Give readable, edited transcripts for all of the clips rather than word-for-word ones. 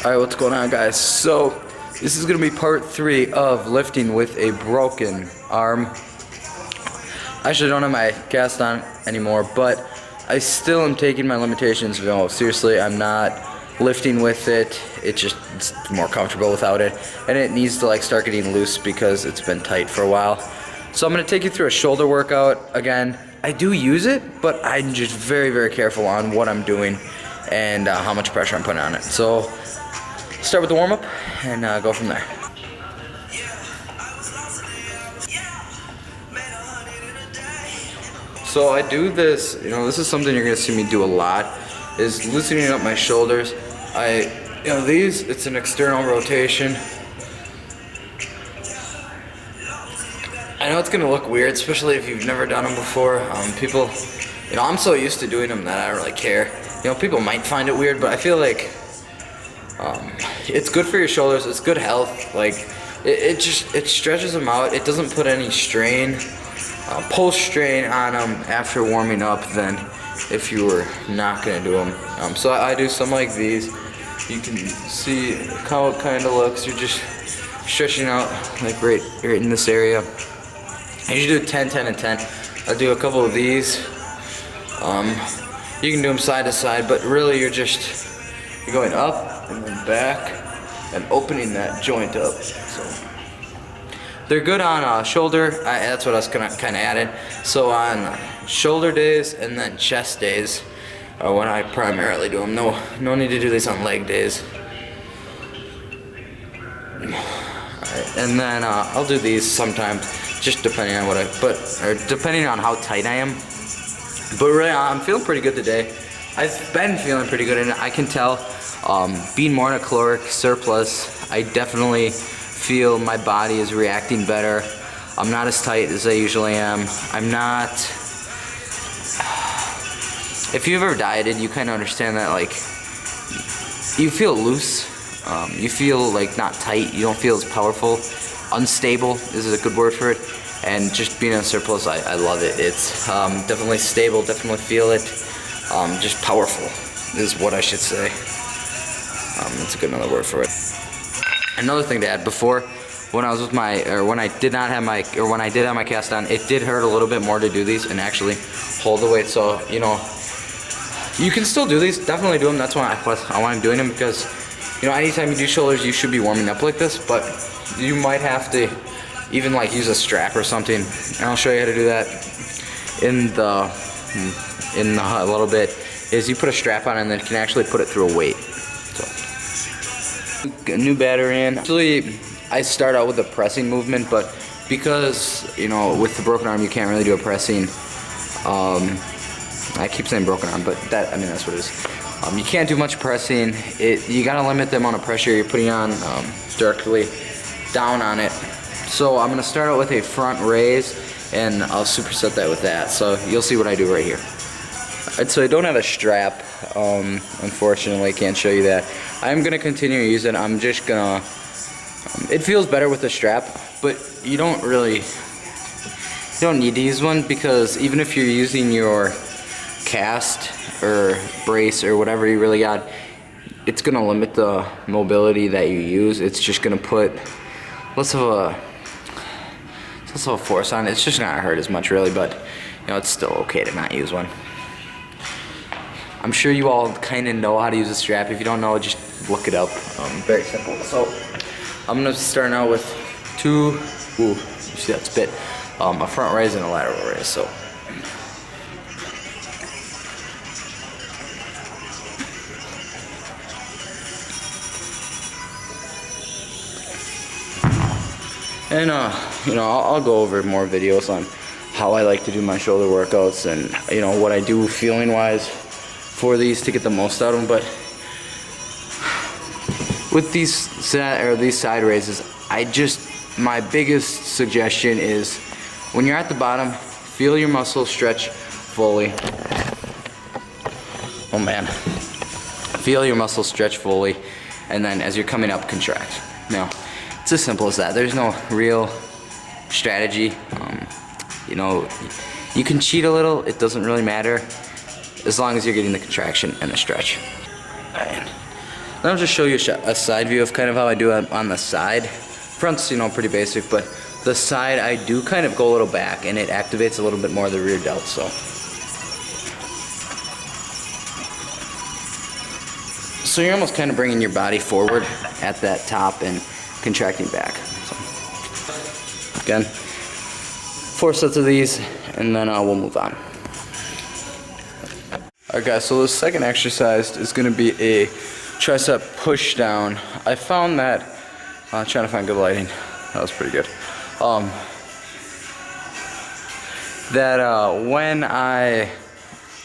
Alright, what's going on, guys? So, this is going to be part 3 of lifting with a broken arm. I actually don't have my cast on anymore, but I still am taking my limitations. No, seriously, I'm not lifting with it. It's more comfortable without it. And it needs to start getting loose because it's been tight for a while. So I'm going to take you through a shoulder workout again. I do use it, but I'm just very, very careful on what I'm doing and how much pressure I'm putting on it. So, start with the warm-up and go from there. So I do this, this is something you're gonna see me do a lot, is loosening up my shoulders. These, it's an external rotation. I know it's gonna look weird, especially if you've never done them before. People, I'm so used to doing them that I don't really care. People might find it weird, but I feel like it's good for your shoulders. It's good health. It stretches them out. It doesn't put any strain, post strain on them after warming up than if you were not gonna do them. So I do some like these. You can see how it kind of looks. You're just stretching out right in this area. I usually do 10, 10, and 10. I'll do a couple of these. You can do them side to side, but really you're going up and then back and opening that joint up. So they're good on shoulder. That's what I was kind of adding. So on shoulder days and then chest days are when I primarily do them. No need to do these on leg days. Alright, and then I'll do these sometimes, just depending on depending on how tight I am. But really, I'm feeling pretty good today. I've been feeling pretty good, and I can tell, being more in a caloric surplus, I definitely feel my body is reacting better. I'm not as tight as I usually am. I'm not... If you've ever dieted, you kind of understand that, you feel loose. You feel, not tight. You don't feel as powerful. Unstable is a good word for it. And just being in a surplus, I love it. It's definitely stable, definitely feel it. Just powerful is what I should say. That's a good another word for it. Another thing to add, before, when I was with when I did have my cast on, it did hurt a little bit more to do these and actually hold the weight. So, you can still do these, definitely do them. That's why I'm doing them, because, anytime you do shoulders, you should be warming up like this, but you might have to even use a strap or something, and I'll show you how to do that in a little bit. Is you put a strap on and then you can actually put it through a weight. So, a new battery in. Actually, I start out with a pressing movement, but because with the broken arm you can't really do a pressing. I keep saying broken arm, but that's what it is. You can't do much pressing. You gotta limit the amount of pressure you're putting on directly down on it. So I'm gonna start out with a front raise, and I'll superset that with that. So you'll see what I do right here. Alright, so I don't have a strap. Unfortunately, can't show you that. I'm gonna continue to use it. I'm just gonna. It feels better with a strap, but you don't need to use one, because even if you're using your cast or brace or whatever you really got, it's gonna limit the mobility that you use. It's just gonna put less of a force on it. It's just not gonna hurt as much, really, but it's still okay to not use one. I'm sure you all kind of know how to use a strap. If you don't know, just look it up. Very simple. So I'm gonna start out with two. You see that spit? A front raise and a lateral raise. So. And I'll go over more videos on how I like to do my shoulder workouts and what I do feeling wise for these to get the most out of them. But with these side raises, my biggest suggestion is when you're at the bottom, feel your muscles stretch fully. Oh man, feel your muscles stretch fully, and then as you're coming up, contract. Now, it's as simple as that. There's no real strategy. You can cheat a little. It doesn't really matter as long as you're getting the contraction and the stretch. And Then I'll just show you a side view of kind of how I do it on the side. Front's, you know, pretty basic, but the side I do kind of go a little back, and it activates a little bit more of the rear delt, so. So you're almost kind of bringing your body forward at that top and contracting back. So. Again, 4 sets of these, and then we'll move on. Alright guys, so the second exercise is going to be a tricep push down. I found that, trying to find good lighting, that was pretty good. That when I,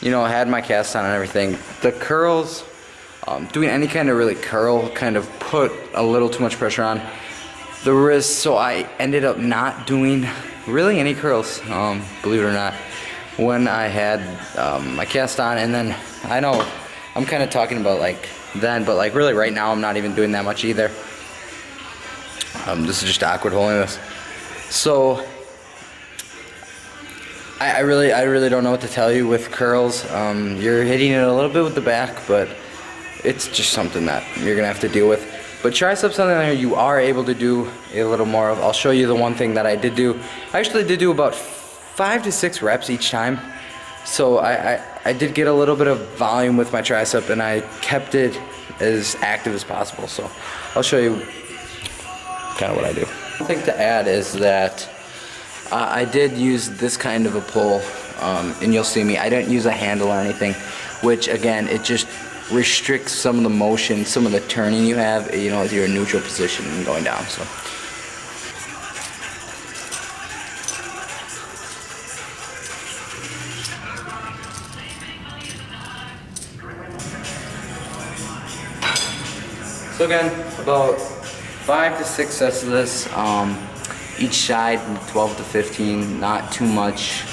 you know, had my cast on and everything, the curls, doing any kind of really curl kind of put a little too much pressure on the wrist, so I ended up not doing really any curls, believe it or not, when I had my cast on. And then I know I'm kind of talking about like then, but like really right now I'm not even doing that much either. This is just awkward holding this. So I really don't know what to tell you with curls. You're hitting it a little bit with the back, but it's just something that you're gonna have to deal with. But triceps on the other hand, you are able to do a little more of. I'll show you the one thing that I did do. I actually did do about 5 to 6 reps each time. So I did get a little bit of volume with my tricep, and I kept it as active as possible. So I'll show you kind of what I do. One thing to add is that I did use this kind of a pull, and you'll see me, I didn't use a handle or anything, which again, it just restricts some of the motion, some of the turning you have, you know, if you're in neutral position and going down. So. So again, about 5 to 6 sets of this, each side 12 to 15, not too much.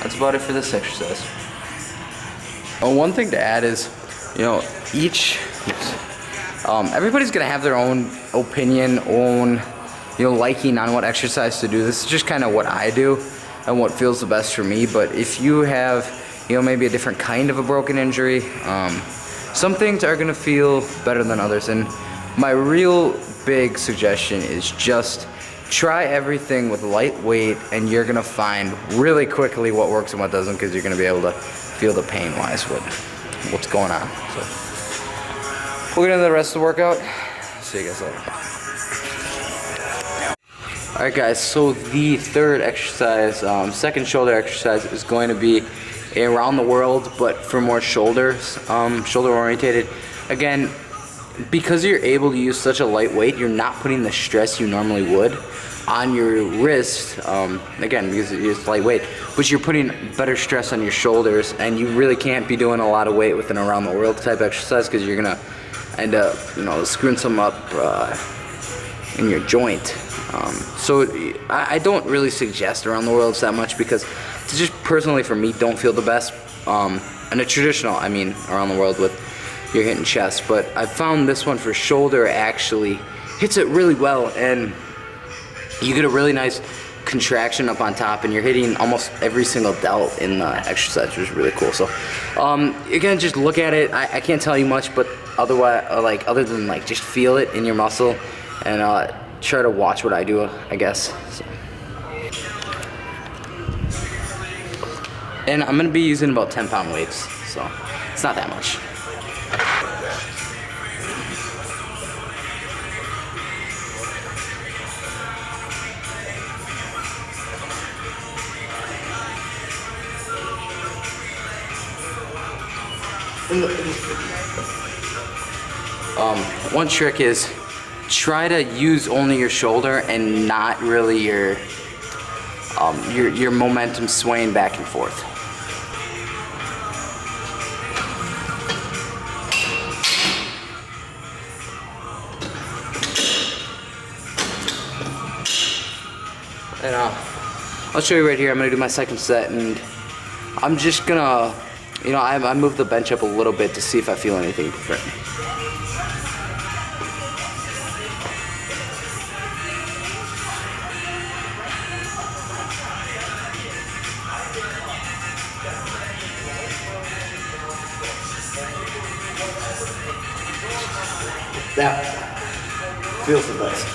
That's about it for this exercise. One thing to add is, you know, everybody's gonna have their own opinion, own, you know, liking on what exercise to do. This is just kind of what I do and what feels the best for me. But if you have, you know, maybe a different kind of a broken injury, some things are gonna feel better than others. And my real big suggestion is just try everything with light weight, and you're gonna find really quickly what works and what doesn't, because you're gonna be able to feel the pain wise what's going on. So we'll get into the rest of the workout. See you guys later. Alright guys, so the third exercise, second shoulder exercise, is going to be around the world, but for more shoulders, shoulder orientated. Again, because you're able to use such a light weight, you're not putting the stress you normally would on your wrist, again, because it's lightweight, but you're putting better stress on your shoulders, and you really can't be doing a lot of weight with an around the world type exercise, because you're gonna end up, you know, screwing some up in your joint. So I don't really suggest around the worlds that much, because it's just personally for me don't feel the best. And a traditional, I mean, around the world with your hitting chest, but I found this one for shoulder actually hits it really well, and you get a really nice contraction up on top, and you're hitting almost every single delt in the exercise, which is really cool. So again, just look at it. I can't tell you much, but otherwise, like other than like just feel it in your muscle, and try to watch what I do, I guess. So. And I'm gonna be using about 10-pound weights, so it's not that much. One trick is try to use only your shoulder and not really your momentum swaying back and forth. And I'll show you right here. I'm gonna do my second set, and I'm just gonna, you know, I moved the bench up a little bit to see if I feel anything different. That feels the best.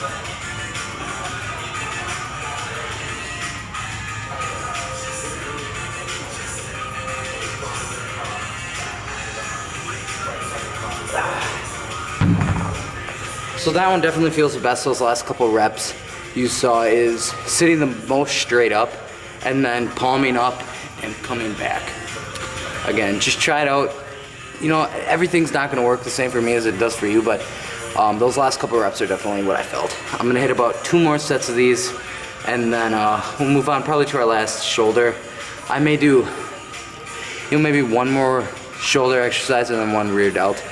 So that one definitely feels the best. Those last couple reps you saw is sitting the most straight up and then palming up and coming back. Again, just try it out. You know, everything's not gonna work the same for me as it does for you, but those last couple reps are definitely what I felt. I'm gonna hit about 2 more sets of these, and then we'll move on probably to our last shoulder. I may do, you know, maybe 1 more shoulder exercise and then 1 rear delt.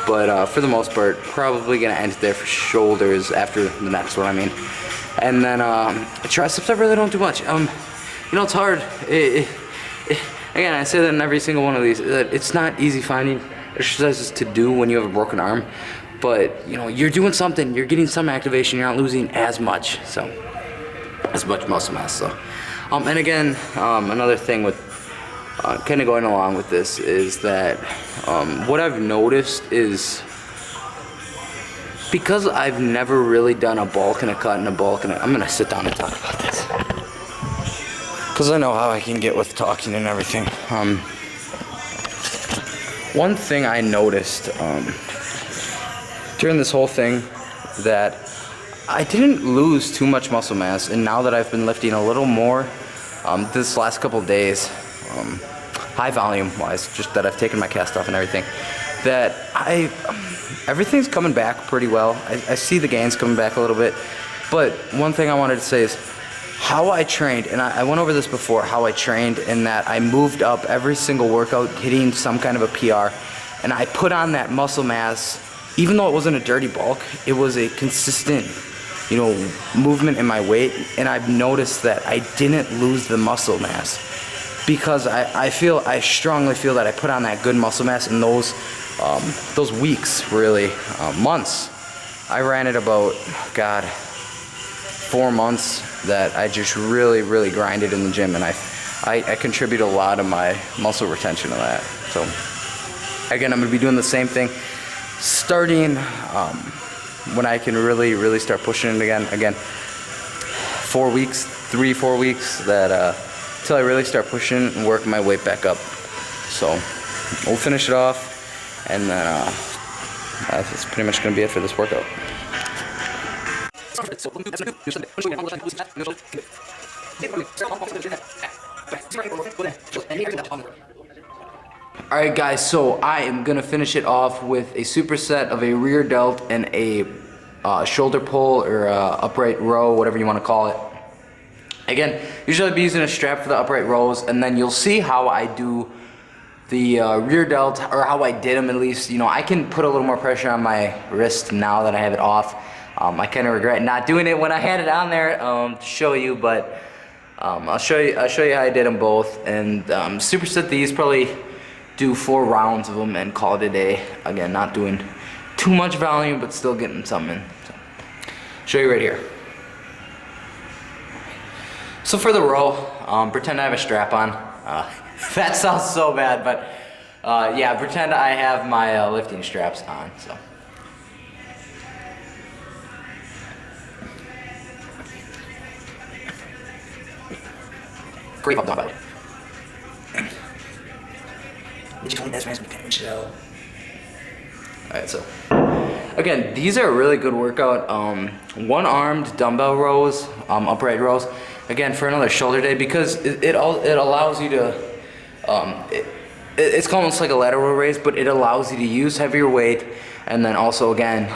But for the most part, probably gonna end it there for shoulders after the next one, I mean. And then triceps, I really don't do much. You know, it's hard. Again, I say that in every single one of these, that it's not easy finding exercises to do when you have a broken arm. But, you know, you're doing something, you're getting some activation, you're not losing as much muscle mass. So, and again, another thing with kind of going along with this is that what I've noticed is, because I've never really done a bulk and a cut and a bulk and I'm gonna sit down and talk about this because I know how I can get with talking and everything. One thing I noticed during this whole thing, that I didn't lose too much muscle mass, and now that I've been lifting a little more this last couple days, high volume wise, just that I've taken my cast off and everything, that everything's coming back pretty well. I see the gains coming back a little bit, but one thing I wanted to say is how I trained, and I went over this before, how I trained, in that I moved up every single workout hitting some kind of a PR, and I put on that muscle mass. Even though it wasn't a dirty bulk, it was a consistent, you know, movement in my weight, and I've noticed that I didn't lose the muscle mass because I strongly feel that I put on that good muscle mass in those weeks, really, months. I ran it about, 4 months that I just really, really grinded in the gym, and I contribute a lot of my muscle retention to that. So again, I'm gonna be doing the same thing, starting when I can really, really start pushing it again. Again, 4 weeks, 3-4 weeks, that till I really start pushing and work my weight back up. So we'll finish it off, and then that's pretty much gonna be it for this workout. Alright guys, so I am going to finish it off with a superset of a rear delt and a shoulder pull or upright row, whatever you want to call it. Again, usually I'll be using a strap for the upright rows, and then you'll see how I do the rear delt, or how I did them at least. You know, I can put a little more pressure on my wrist now that I have it off. I kind of regret not doing it when I had it on there to show you, but I'll show you how I did them both, and superset these, probably do 4 rounds of them and call it a day. Again, not doing too much volume, but still getting some in. So, show you right here. So for the row, pretend I have a strap on. That sounds so bad, but yeah, pretend I have my lifting straps on. So. Great pump body. Alright, so again, these are a really good workout. 1-armed dumbbell rows, upright rows. Again, for another shoulder day, because it allows you to, it's almost like a lateral raise, but it allows you to use heavier weight. And then also, again,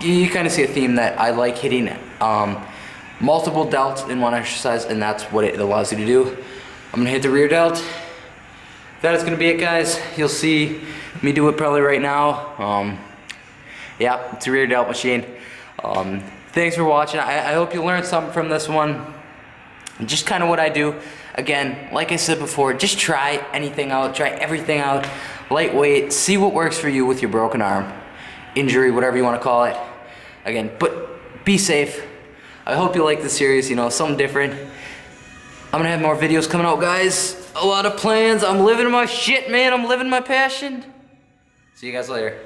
you kind of see a theme that I like hitting multiple delts in one exercise, and that's what it allows you to do. I'm gonna hit the rear delt. That is gonna be it, guys. You'll see me do it probably right now. Yeah, it's a rear delt machine. Thanks for watching. I hope you learned something from this one. Just kind of what I do. Again, like I said before, just try anything out, try everything out. Lightweight, see what works for you with your broken arm, injury, whatever you want to call it. Again, but be safe. I hope you like the series, you know, something different. I'm gonna have more videos coming out, guys. A lot of plans. I'm living my shit, man. I'm living my passion. See you guys later.